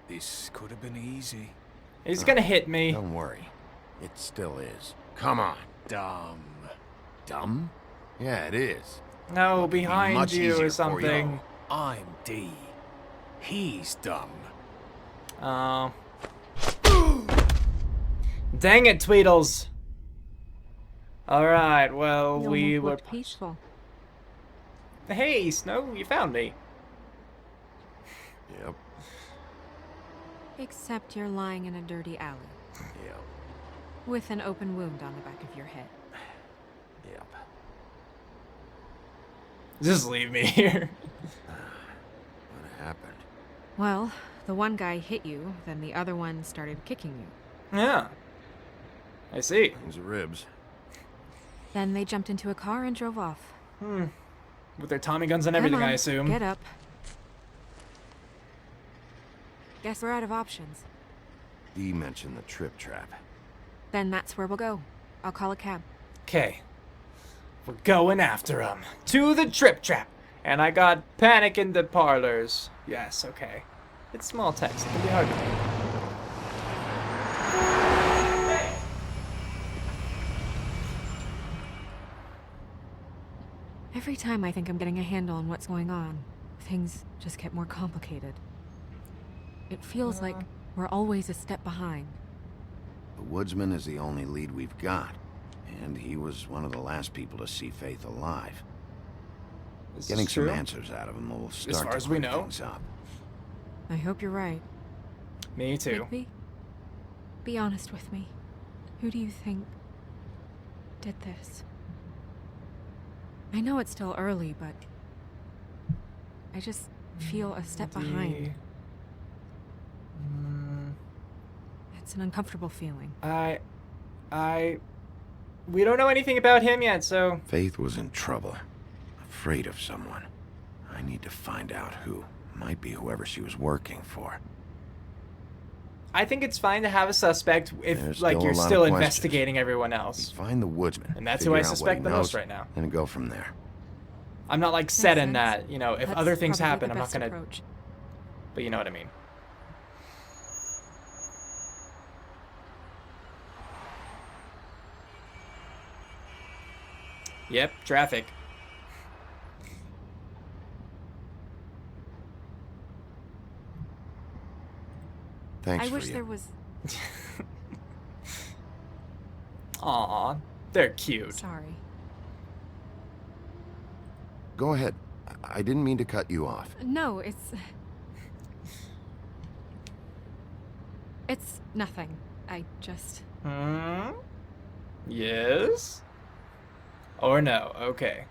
This could have been easy. He's gonna hit me. Don't worry. It still is. Come on. Dumb. Dumb? Yeah, it is. No, Be behind much you easier or for something. you. I'm D. He's dumb. Oh. Dang it, Tweedles. Alright, well, You we almost were... looked peaceful. Hey, Snow, you found me. Yep. Except you're lying in a dirty alley. Yep. With an open wound on the back of your head. Yep. Just leave me here. What happened? Well, the one guy hit you, then the other one started kicking you. Yeah. I see. Things are ribs. Then they jumped into a car and drove off. With their Tommy guns and everything, Come on, I assume. Get up. Guess we're out of options. Dee mentioned the trip trap. Then that's where we'll go. I'll call a cab. Okay. We're going after him. To the trip trap. And I got panic in the parlors. Yes, okay. It's small text. It can be hard to read. Every time I think I'm getting a handle on what's going on, things just get more complicated. It feels like we're always a step behind. The woodsman is the only lead we've got. And he was one of the last people to see Faith alive. This Getting is some true. answers out of him will start far to as we clear know. things up. I hope you're right. Me too. Rigby, be honest with me. Who do you think did this? I know it's still early, but I just feel a step behind. It's an uncomfortable feeling. We don't know anything about him yet, so... Faith was in trouble. Afraid of someone. I need to find out who. Might be whoever she was working for. I think it's fine to have a suspect if, There's like, still you're a lot of still questions. investigating everyone else. Find the woodsman. And that's figure who I out what suspect he the most knows, right now. And go from there. I'm not, like, set in sense. that, you know, if That's other things probably happen, the I'm not best gonna... approach. But you know what I mean. Yep, traffic. Thanks I for wish you. there was... Aw, they're cute. Sorry. Go ahead. I didn't mean to cut you off. No, it's... It's nothing. I just... Hmm? Yes? Or no, okay.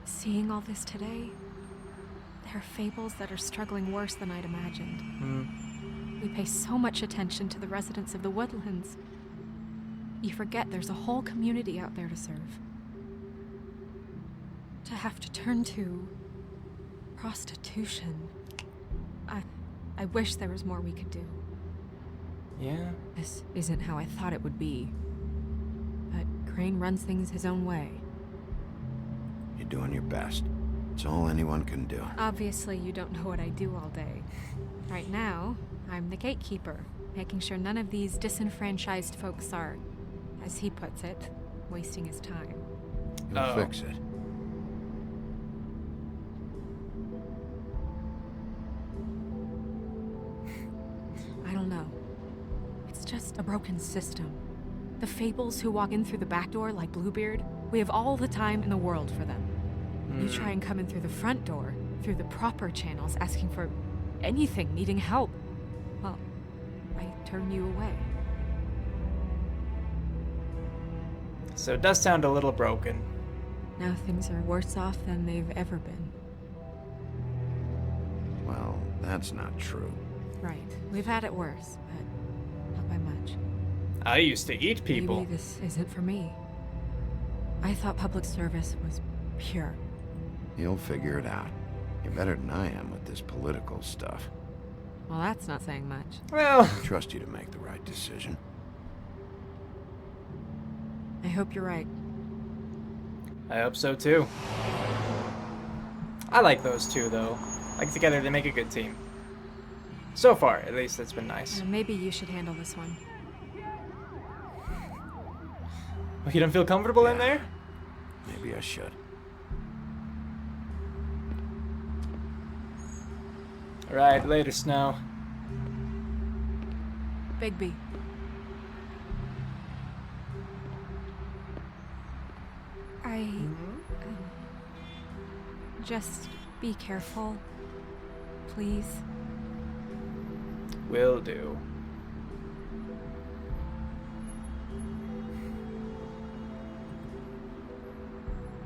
Seeing all this today, there are fables that are struggling worse than I'd imagined. We pay so much attention to the residents of the woodlands. You forget there's a whole community out there to serve. To have to turn to prostitution. I wish there was more we could do. Yeah? This isn't how I thought it would be. But Crane runs things his own way. You're doing your best. It's all anyone can do. Obviously, you don't know what I do all day. Right now, I'm the gatekeeper, making sure none of these disenfranchised folks are, as he puts it, wasting his time. You'll Oh. fix it. I don't know. It's just a broken system. The fables who walk in through the back door like Bluebeard, we have all the time in the world for them. You try and come in through the front door, through the proper channels, asking for anything, needing help. Well, I turn you away. So it does sound a little broken. Now things are worse off than they've ever been. Well, that's not true. Right. We've had it worse, but not by much. I used to eat people. Maybe this isn't for me. I thought public service was pure. You'll figure it out. You're better than I am with this political stuff. Well, that's not saying much. Well, I trust you to make the right decision. I hope you're right. I hope so too. I like those two though. Like together they make a good team. So far, at least, it's been nice. Maybe you should handle this one. Oh, you don't feel comfortable in there? Maybe I should. Alright, later, Snow. Bigby. Just be careful, please. Will do.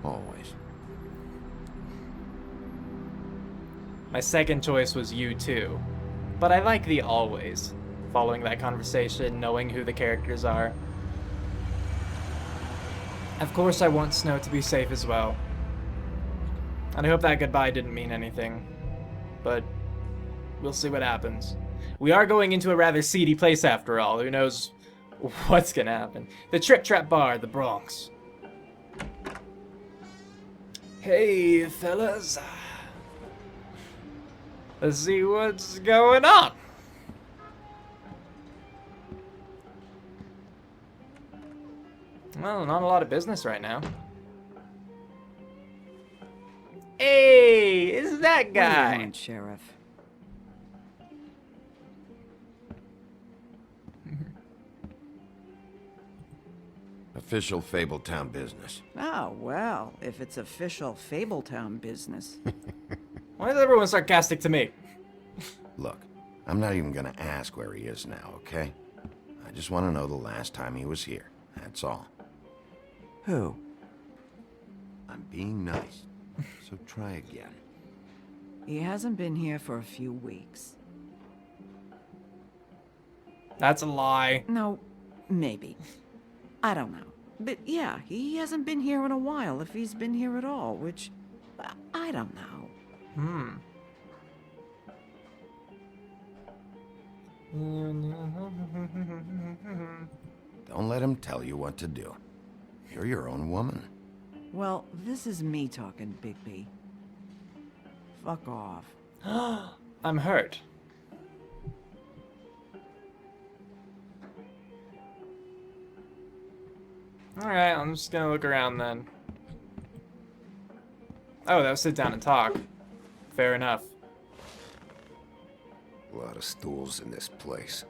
Always. My second choice was you too, but I like the always. Following that conversation, knowing who the characters are. Of course I want Snow to be safe as well. And I hope that goodbye didn't mean anything. But we'll see what happens. We are going into a rather seedy place after all. Who knows what's gonna happen. The Trip Trap Bar, the Bronx. Hey, fellas. Let's see what's going on. Well, not a lot of business right now. Hey, is that What do you guy? want, Sheriff? Official Fabletown business. Oh, well, if it's official Fabletown business. Why is everyone sarcastic to me? Look, I'm not even gonna ask where he is now, okay? I just want to know the last time he was here. That's all. Who? I'm being nice, so try again. He hasn't been here for a few weeks. That's a lie. No, maybe. I don't know. But yeah, he hasn't been here in a while, if he's been here at all, which... I don't know. Don't let him tell you what to do. You're your own woman. Well, this is me talking, Bigby. Fuck off. I'm hurt. Alright, I'm just gonna look around then. Oh, that was sit down and talk. Fair enough. A lot of stools in this place.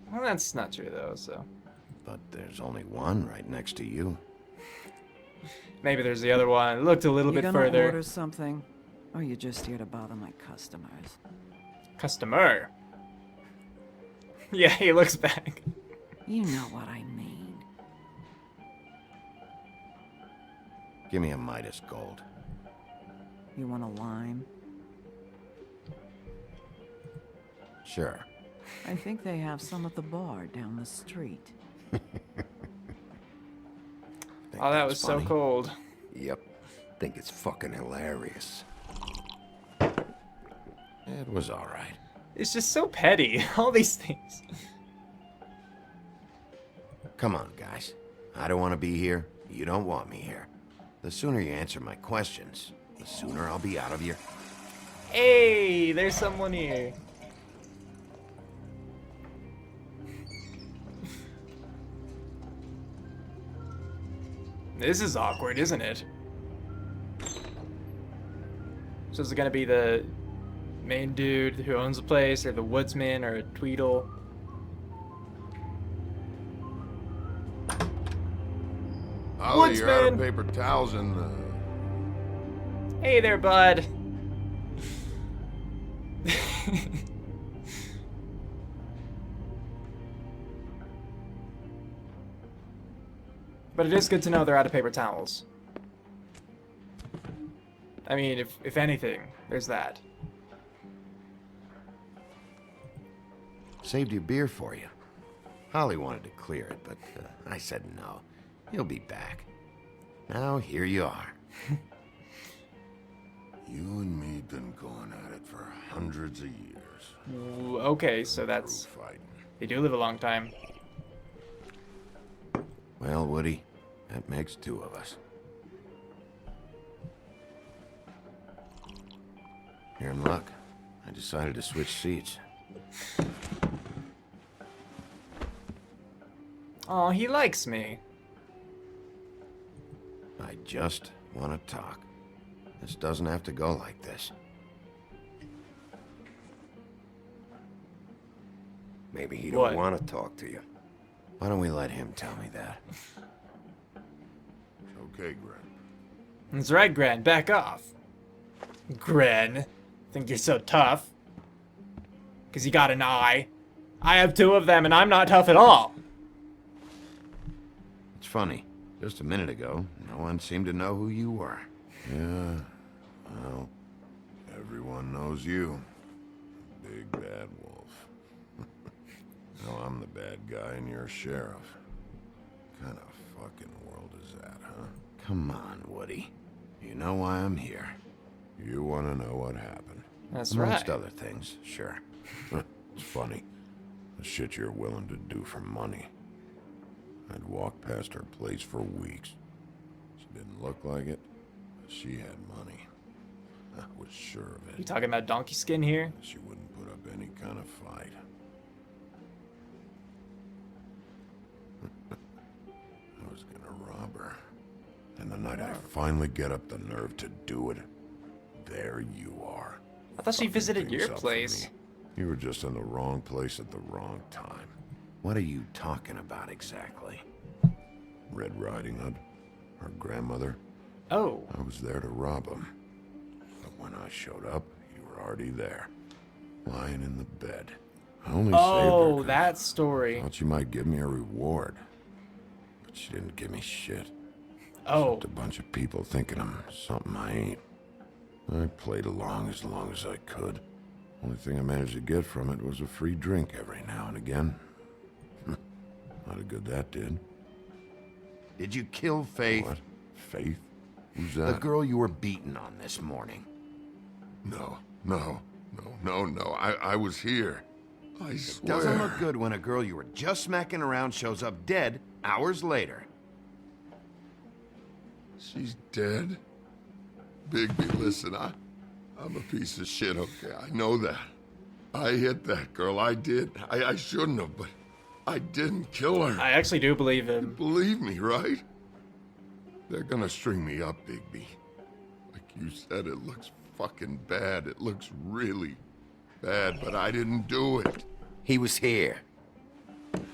Well, that's not true though, so. But there's only one right next to you. Maybe there's the other one. It looked a little You bit gonna further. order something? Or you just here to bother my customers? Customer. Yeah, he looks back. You know what I mean. Give me a Midas Gold. You want a lime? Sure. I think they have some at the bar down the street. Think Oh, that that's was so funny? cold. Yep. Think it's fucking hilarious. It was all right. It's just so petty. All these things. Come on, guys. I don't want to be here. You don't want me here. The sooner you answer my questions, the sooner I'll be out of your... Hey, there's someone here. This is awkward, isn't it? So is it gonna be the main dude who owns the place, or the woodsman, or a Tweedle? Ollie, you're out of Woodsman. paper towels in the... Hey there, bud. But it is good to know they're out of paper towels. I mean, if anything, there's that. Saved your beer for you. Holly wanted to clear it, but I said no. He'll be back. Now here you are. You and me been going at it for hundreds of years. Ooh, okay, so that's... Through fighting. They do live a long time. Well, Woody, that makes two of us. You're in luck. I decided to switch seats. Oh, he likes me. I just want to talk. This doesn't have to go like this. Maybe he What? don't want to talk to you. Why don't we let him tell me that? Okay, Gren. That's right, Gren. Back off. Gren. Think you're so tough? Because you got an eye. I have 2 of them, and I'm not tough at all. It's funny. Just a minute ago, no one seemed to know who you were. Yeah, well, everyone knows you. Big bad wolf. Now I'm the bad guy and you're a sheriff. Kind of fucking world is that, huh? Come on, Woody. You know why I'm here. You want to know what happened? That's Amongst right. other things, sure. It's funny. The shit you're willing to do for money. I'd walk past her place for weeks. She didn't look like it, but she had money. I was sure of You it. talking about donkey skin here? She wouldn't put up any kind of fight. I was gonna rob her. And the night I finally get up the nerve to do it, there you are. I thought she Fucking visited things your up for place. me. You were just in the wrong place at the wrong time. What are you talking about exactly? Red Riding Hood, her grandmother, Oh. I was there to rob him. But when I showed up, you were already there, lying in the bed. I only saved her Oh, 'cause that I story. thought she might give me a reward. But she didn't give me shit. Oh. Just a bunch of people thinking I'm something I ain't. I played along as I could. Only thing I managed to get from it was a free drink every now and again. Not a good that did. Did you kill Faith? What? Faith? Who's The that? girl you were beating on this morning. No. I was here. I swear. Doesn't look good when a girl you were just smacking around shows up dead hours later. She's dead? Bigby, listen, I'm a piece of shit, okay? I know that. I hit that girl, I did. I shouldn't have, but I didn't kill her. I actually do believe him. Believe me, right? They're gonna string me up, Bigby. Like you said, it looks fucking bad. It looks really bad, but I didn't do it. He was here.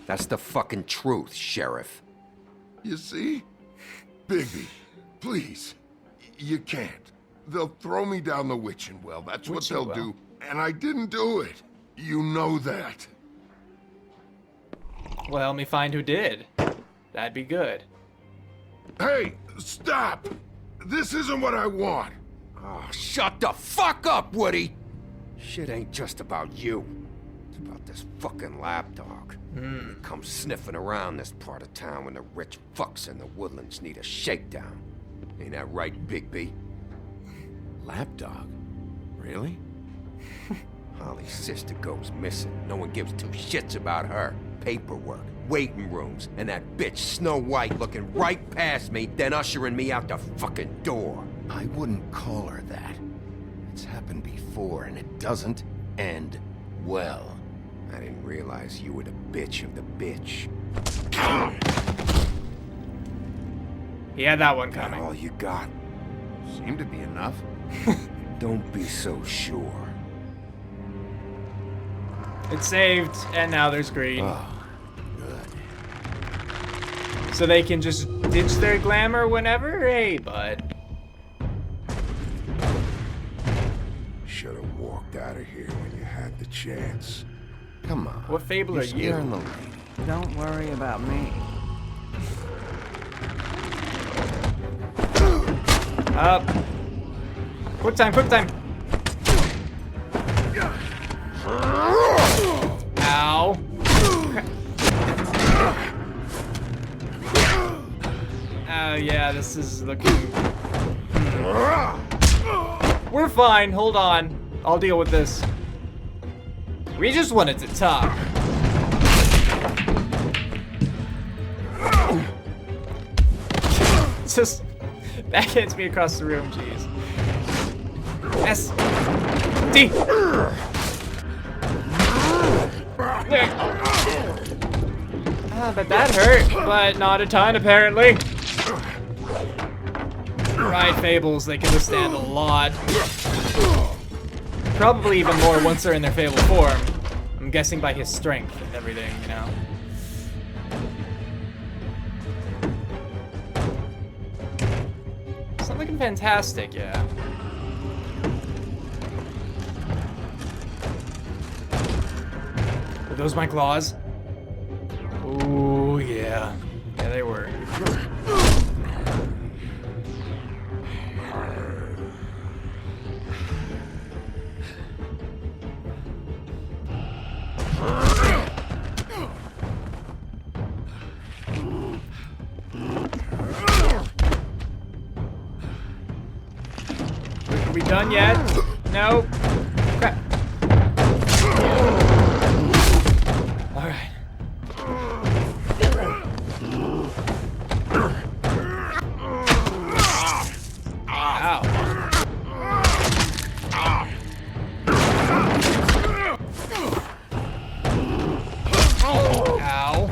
That's the fucking truth, Sheriff. You see? Bigby, please. You can't. They'll throw me down the witching well. That's what Witching they'll well. do. And I didn't do it. You know that. Well, help me find who did. That'd be good. Hey, stop! This isn't what I want. Oh, shut the fuck up, Woody! Shit ain't just about you. It's about this fucking lapdog. He comes sniffing around this part of town when the rich fucks in the woodlands need a shakedown. Ain't that right, Bigby? Lapdog? Really? Holly's sister goes missing. No one gives 2 shits about her. Paperwork, waiting rooms, and that bitch Snow White looking right past me, then ushering me out the fucking door. I wouldn't call her that. It's happened before, and it doesn't end well. I didn't realize you were the bitch of the bitch. He had that one That coming. all you got? Seemed to be enough. Don't be so sure. It's saved, and now there's green. Oh, good. So they can just ditch their glamour whenever? Hey, bud. Should have walked out of here when you had the chance. Come on. What fable You're are scaring you? the lady. Don't worry about me. Up. Quick time, quick time. Ow. Oh yeah, this is looking... We're fine, hold on. I'll deal with this. We just wanted to talk. Just... That hits me across the room, jeez. Yes. empty. But that hurt, but not a ton apparently. Right, Fables, they can withstand a lot. Probably even more once they're in their Fable form. I'm guessing by his strength and everything, you know. It's not looking fantastic, yeah. Were those my claws? Ooh, yeah. Yeah, they were. Are we done yet? No. Crap. All right. Ow. Ow.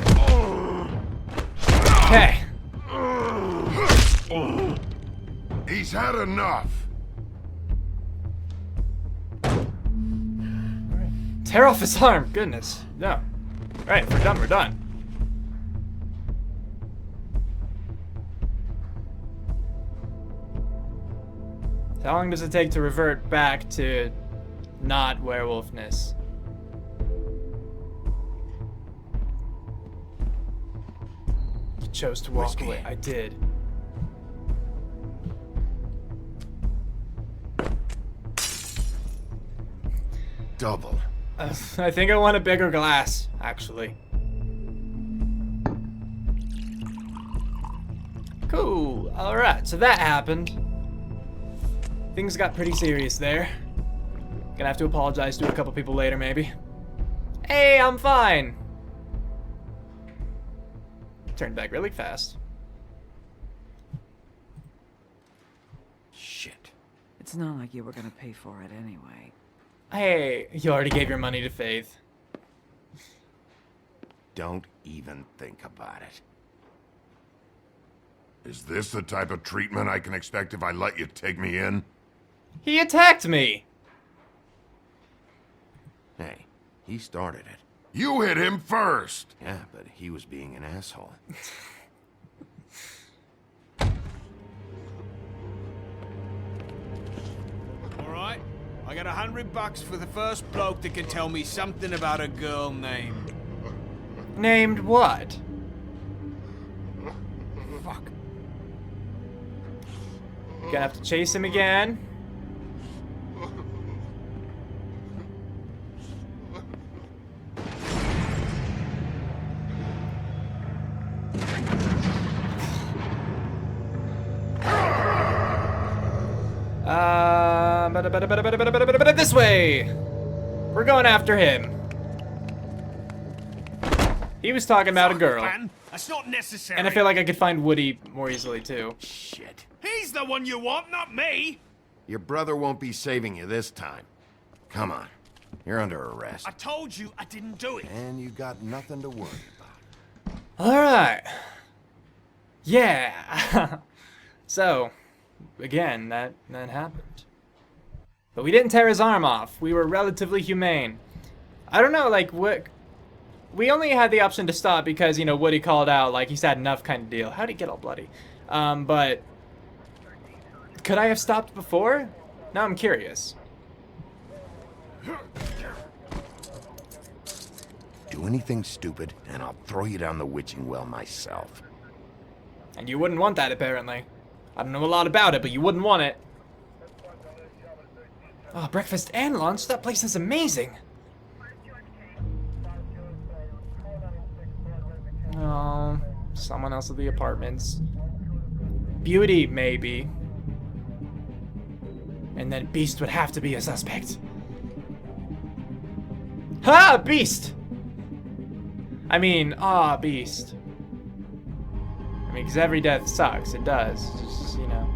Okay. He's had enough. Tear off his arm. Goodness. No. Alright, we're done. We're done. How long does it take to revert back to not werewolfness? You chose to walk Whiskey. away. I did. Double. I think I want a bigger glass, actually. Cool. Alright, so that happened. Things got pretty serious there. Gonna have to apologize to a couple people later, maybe. Hey, I'm fine. Turned back really fast. Shit. It's not like you were gonna pay for it anyway. Hey, you already gave your money to Faith. Don't even think about it. Is this the type of treatment I can expect if I let you take me in? He attacked me! Hey, he started it. You hit him first! Yeah, but he was being an asshole. Alright, I got $100 for the first bloke that can tell me something about a girl named... Named what? Fuck. Gonna have to chase him again. This way! We're going after him. He was talking about a girl. Man, that's not necessary. And I feel like I could find Woody more easily, too. Shit. He's the one you want, not me. Your brother won't be saving you this time. Come on. You're under arrest. I told you I didn't do it. And you got nothing to worry about. Alright. Yeah. So, again, that happened. But we didn't tear his arm off. We were relatively humane. I don't know, like, what... We only had the option to stop because, you know, Woody called out, like, he's had enough kind of deal. How'd he get all bloody? But... Could I have stopped before? Now I'm curious. Do anything stupid, and I'll throw you down the witching well myself. And you wouldn't want that, apparently. I don't know a lot about it, but you wouldn't want it. Oh, breakfast and lunch? That place is amazing. Oh, someone else at the apartments. Beauty, maybe. And then Beast would have to be a suspect. Ha! Beast! I mean, Beast. I mean, because every death sucks. It does. Just, you know.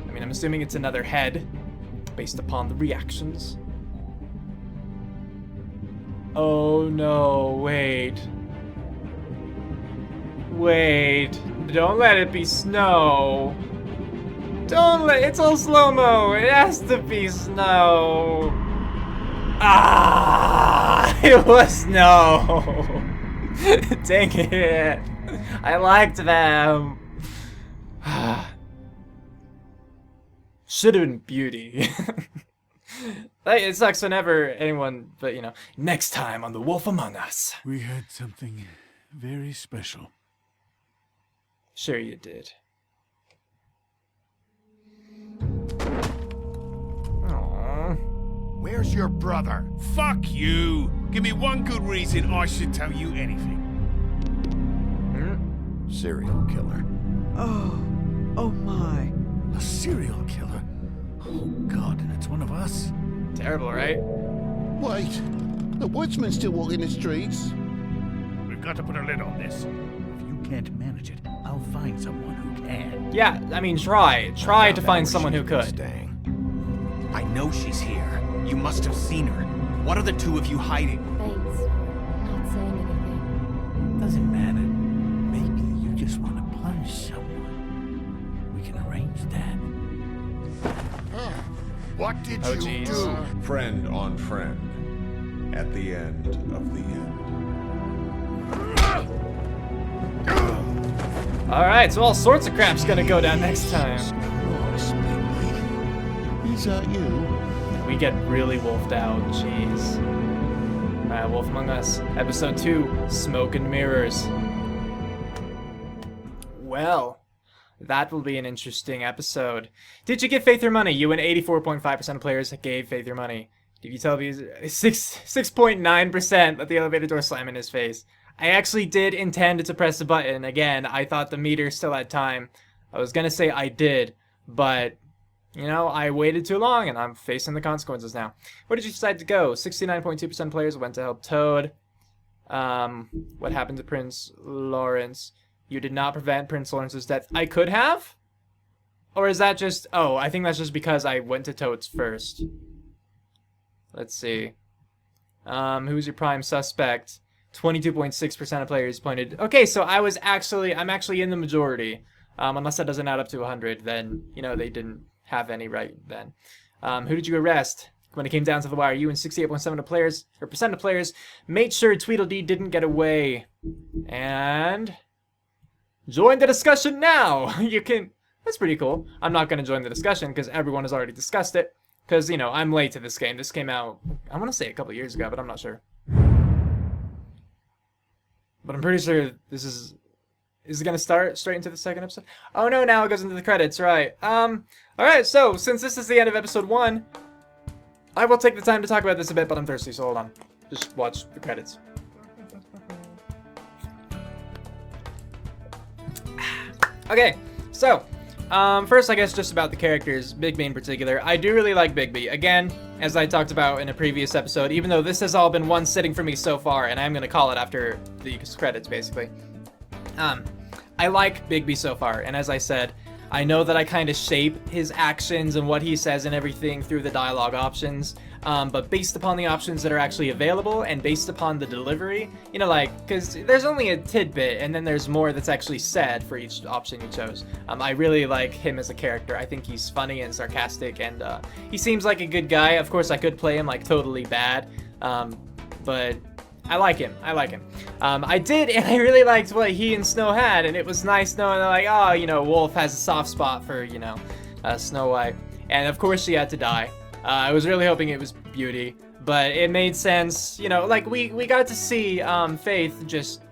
I mean, I'm assuming it's another head, based upon the reactions. Oh no, wait. Wait, don't let it be snow. It's all slow-mo. It has to be snow. Ah, it was snow. Dang it. I liked them. Should have been Beauty. It sucks whenever anyone, but you know, next time on The Wolf Among Us. We had something very special. Sure you did. Aww. Where's your brother? Fuck you! Give me one good reason I should tell you anything. Serial killer. Oh my. A serial killer? Oh God, and it's one of us? Terrible, right? Wait, the woodsman's still walking the streets. We've got to put a lid on this. If you can't manage it, I'll find someone who can. Yeah, I mean, try to find someone who could. Staying. I know she's here. You must have seen her. What are the two of you hiding? Thanks for not saying anything. Doesn't matter. Maybe you just want to punish someone. We can arrange that. What did Oh, you jeez. do? Friend on friend. At the end of the end. Alright, so all sorts of crap's gonna go down next time. Christ, Bigby. Is that you? We get really wolfed out, jeez. Alright, Wolf Among Us, Episode 2, Smoke and Mirrors. Well, that will be an interesting episode. Did you give Faith your money? You and 84.5% of players gave Faith your money. Did you tell me 6.9% let the elevator door slam in his face? I actually did intend to press the button. Again, I thought the meter still had time. I was gonna say I did, but, you know, I waited too long and I'm facing the consequences now. Where did you decide to go? 69.2% of players went to help Toad. What happened to Prince Lawrence? You did not prevent Prince Lawrence's death. I could have? Or is that just... Oh, I think that's just because I went to Toad's first. Let's see. Who's your prime suspect? 22.6% of players pointed... Okay, so I'm actually in the majority. Unless that doesn't add up to 100, then, you know, they didn't have any right then. Who did you arrest? When it came down to the wire, you and 68.7% of players, or percent of players, made sure Tweedledee didn't get away. And... join the discussion now! You can... That's pretty cool. I'm not going to join the discussion because everyone has already discussed it. Because, you know, I'm late to this game. This came out, I want to say a couple years ago, but I'm not sure. But I'm pretty sure this is... Is it going to start straight into the second episode? Oh no, now it goes into the credits, right. Alright, so, since this is the end of episode 1, I will take the time to talk about this a bit, but I'm thirsty, so hold on. Just watch the credits. Okay, so, first I guess just about the characters, Bigby in particular. I do really like Bigby. Again, as I talked about in a previous episode, even though this has all been one sitting for me so far, and I'm going to call it after these credits, basically. I like Bigby so far, and as I said, I know that I kind of shape his actions and what he says and everything through the dialogue options, but based upon the options that are actually available and based upon the delivery, you know, like, because there's only a tidbit and then there's more that's actually said for each option you chose. I really like him as a character. I think he's funny and sarcastic, and he seems like a good guy. Of course, I could play him like totally bad, but I like him. I did, and I really liked what he and Snow had, and it was nice knowing that, like, oh, you know, Wolf has a soft spot for, you know, Snow White. And of course she had to die. I was really hoping it was Beauty, but it made sense, you know, like, we got to see Faith just,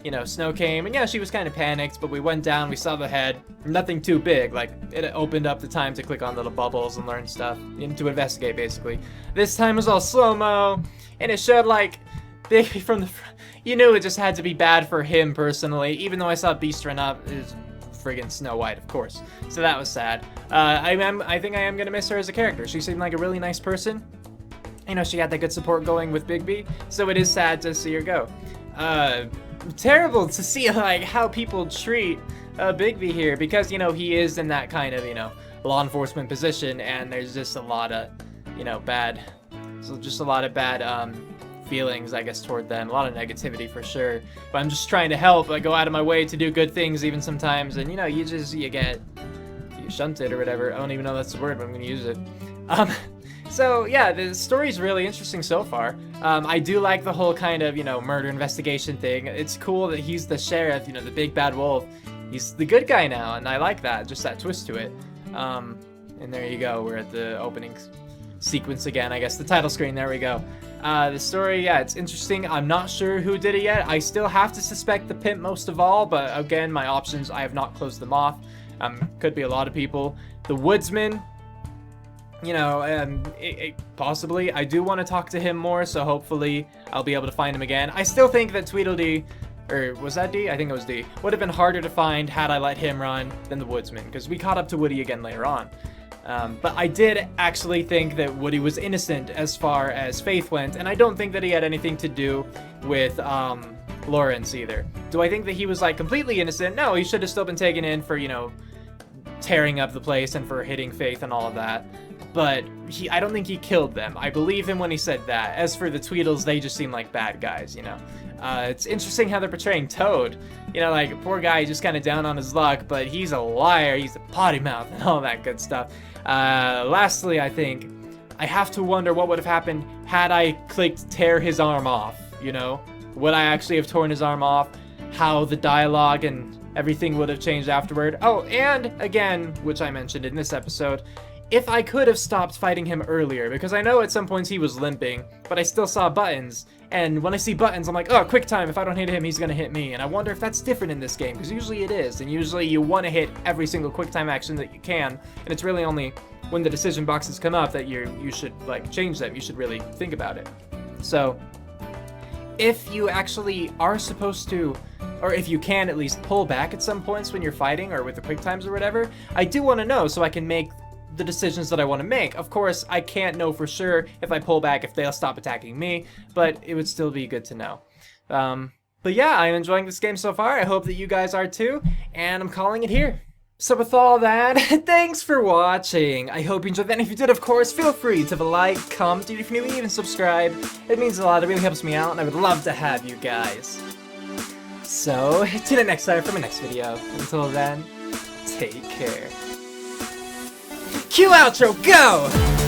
you know, Snow came, and yeah, she was kind of panicked, but we went down, we saw the head, nothing too big, like, it opened up the time to click on little bubbles and learn stuff, and to investigate, basically. This time was all slow-mo, and it showed, like, Bigby from the front. You knew it just had to be bad for him personally, even though I saw Beast run up. It was friggin' Snow White, of course. So that was sad. I think I am gonna miss her as a character. She seemed like a really nice person. You know, she had that good support going with Bigby, so it is sad to see her go. Terrible to see, like, how people treat Bigby here, because, you know, he is in that kind of, you know, law enforcement position, and there's just a lot of, you know, bad feelings, I guess, toward them. A lot of negativity for sure. But I'm just trying to help. I go out of my way to do good things even sometimes, and you know, you get shunted or whatever. I don't even know that's the word, but I'm gonna use it. So yeah, the story's really interesting so far. I do like the whole kind of, you know, murder investigation thing. It's cool that he's the sheriff, you know, the big bad wolf. He's the good guy now, and I like that, just that twist to it. And there you go, we're at the opening sequence again, I guess, the title screen, there we go. The story, yeah, it's interesting. I'm not sure who did it yet. I still have to suspect the pimp most of all, but again, my options, I have not closed them off. Could be a lot of people. The woodsman, you know, possibly. I do want to talk to him more, so hopefully I'll be able to find him again. I still think that Tweedledee, or was that D? I think it was D. Would have been harder to find had I let him run than the woodsman, because we caught up to Woody again later on. But I did actually think that Woody was innocent as far as Faith went, and I don't think that he had anything to do with Lawrence either. Do I think that he was like completely innocent? No, he should have still been taken in for, you know, tearing up the place and for hitting Faith and all of that. But I don't think he killed them. I believe him when he said that. As for the Tweedles, they just seem like bad guys, you know. It's interesting how they're portraying Toad. You know, like, poor guy just kind of down on his luck, but he's a liar, he's a potty mouth, and all that good stuff. Lastly, I think, I have to wonder what would have happened had I clicked tear his arm off, you know? Would I actually have torn his arm off? How the dialogue and everything would have changed afterward. Oh, and again, which I mentioned in this episode, if I could have stopped fighting him earlier, because I know at some points he was limping, but I still saw buttons, and when I see buttons, I'm like, oh, quick time, if I don't hit him, he's gonna hit me, and I wonder if that's different in this game, because usually it is, and usually you want to hit every single quick time action that you can, and it's really only when the decision boxes come up that you should, like, change them, you should really think about it. So, if you actually are supposed to, or if you can at least pull back at some points when you're fighting, or with the quick times or whatever, I do want to know so I can make the decisions that I want to make. Of course, I can't know for sure if I pull back if they'll stop attacking me, but it would still be good to know. But yeah, I'm enjoying this game so far. I hope that you guys are too, and I'm calling it here. So with all that, thanks for watching. I hope you enjoyed that, and if you did, of course, feel free to like, comment, if you're new, even subscribe. It means a lot, it really helps me out, and I would love to have you guys. So, tune in next time for my next video. Until then, take care. Cue outro, go!